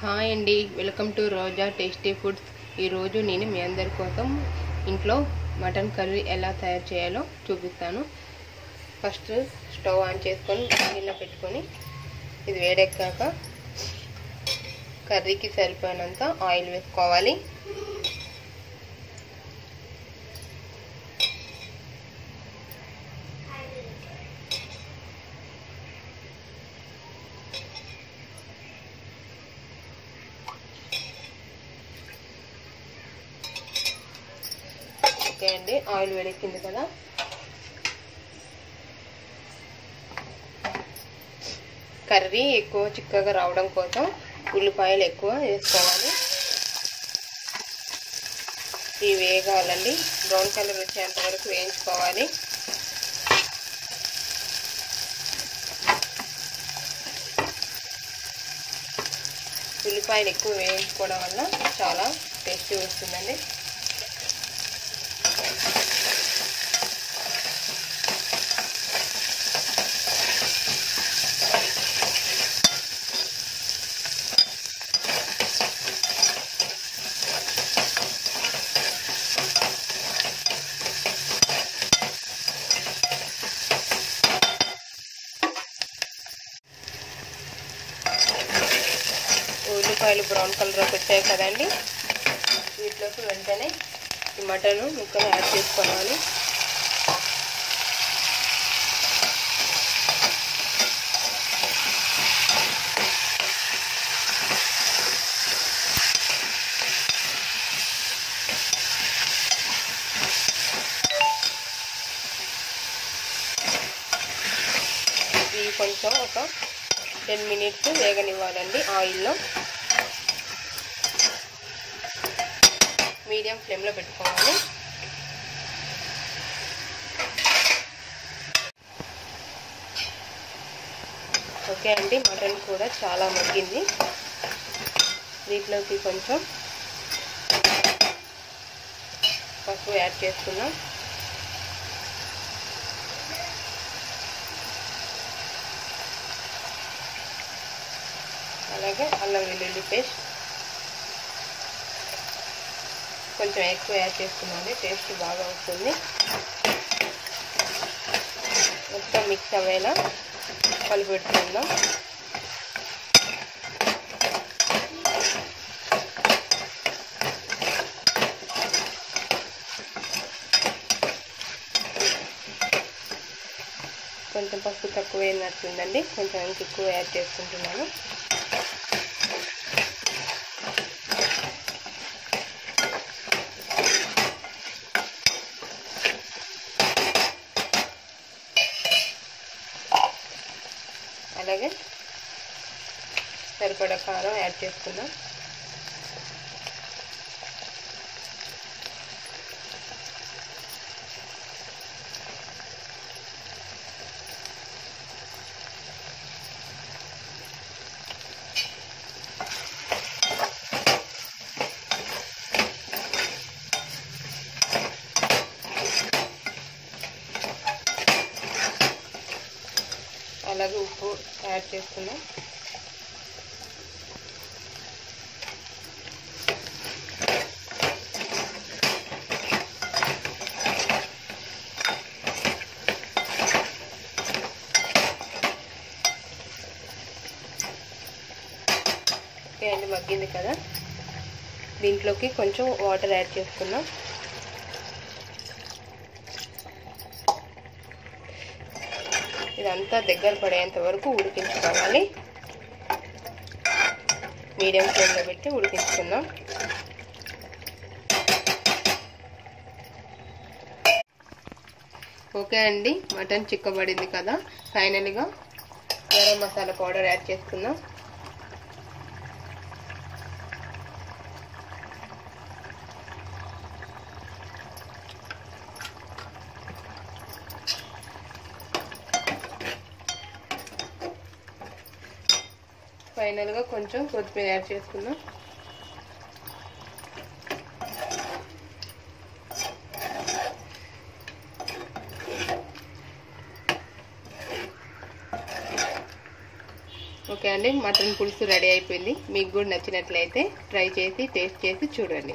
Hi అండి, welcome to Roja tasty foods. ఈరోజు నేను మీ అందరి కోసం ఇంట్లో మటన్ కర్రీ ఎలా తయారు చేయాలో చూపిస్తాను. ఫస్ట్ స్టవ్ ఆన్ చేసుకొని గిన్నె పెట్టుకొని ఇది వేడెక్కాక కర్రీకి సరిపోయినంత ఆయిల్ వేసుకోవాలి. ఓకే అండి, ఆయిల్ వేడెక్కింది కదా, కర్రీ ఎక్కువ చిక్కగా రావడం కోసం ఉల్లిపాయలు ఎక్కువ వేసుకోవాలి. ఇవి వేగాలండి, బ్రౌన్ కలర్ వచ్చేంత వరకు వేయించుకోవాలి. ఉల్లిపాయలు ఎక్కువ వేయించుకోవడం వల్ల చాలా టేస్టీ వస్తుందండి. ఉల్లిపాయలు బ్రౌన్ కలర్కి వచ్చాయి కదండి, వీటిలోకి వెంటనే ఈ మటన్ ముక్కలు యాడ్ చేసుకోవాలి. ఇవి కొంచెం ఒక 10 మినిట్స్ వేగనివ్వాలండి ఆయిల్లో. మీడియం ఫ్లేమ్లో పెట్టుకోవాలి. ఓకే అండి, మటన్ కూడా చాలా మగ్గింది. వీటిలోకి కొంచెం పసుపు యాడ్ చేసుకున్నాం. అలాగే అల్లం వెల్లుల్లి పేస్ట్ కొంచెం ఎక్కువ యాడ్ చేసుకున్నాండి, టేస్ట్ బాగా వస్తుంది. మొత్తం మిక్స్ అవ్వేలా కలిపెట్టుకుందాం. కొంచెం పసుపు తక్కువ అయినట్టుందండి, కొంచెం ఇంకెక్కువ యాడ్ చేసుకుంటున్నాను. అలాగే సరిపడా కారం యాడ్ చేసుకుందాం. అలాగే ఉప్పు యాడ్ చేసుకుందాం. ఓకే అండి, మగ్గింది కదా, దీంట్లోకి కొంచెం వాటర్ యాడ్ చేసుకుందాం. ఇదంతా దగ్గర పడేంత వరకు ఉడికించుకోవాలి. మీడియం ఫ్లేమ్లో పెట్టి ఉడికించుకుందాం. ఓకే అండి, మటన్ చిక్కబడింది కదా, ఫైనల్గా గరం మసాలా పౌడర్ యాడ్ చేసుకుందాం. ఫైనల్గా కొంచెం కొత్తిమీర యాడ్ చేసుకుందాం. ఓకే అండి, మటన్ పులుసు రెడీ అయిపోయింది. మీకు కూడా నచ్చినట్లయితే ట్రై చేసి టేస్ట్ చేసి చూడండి.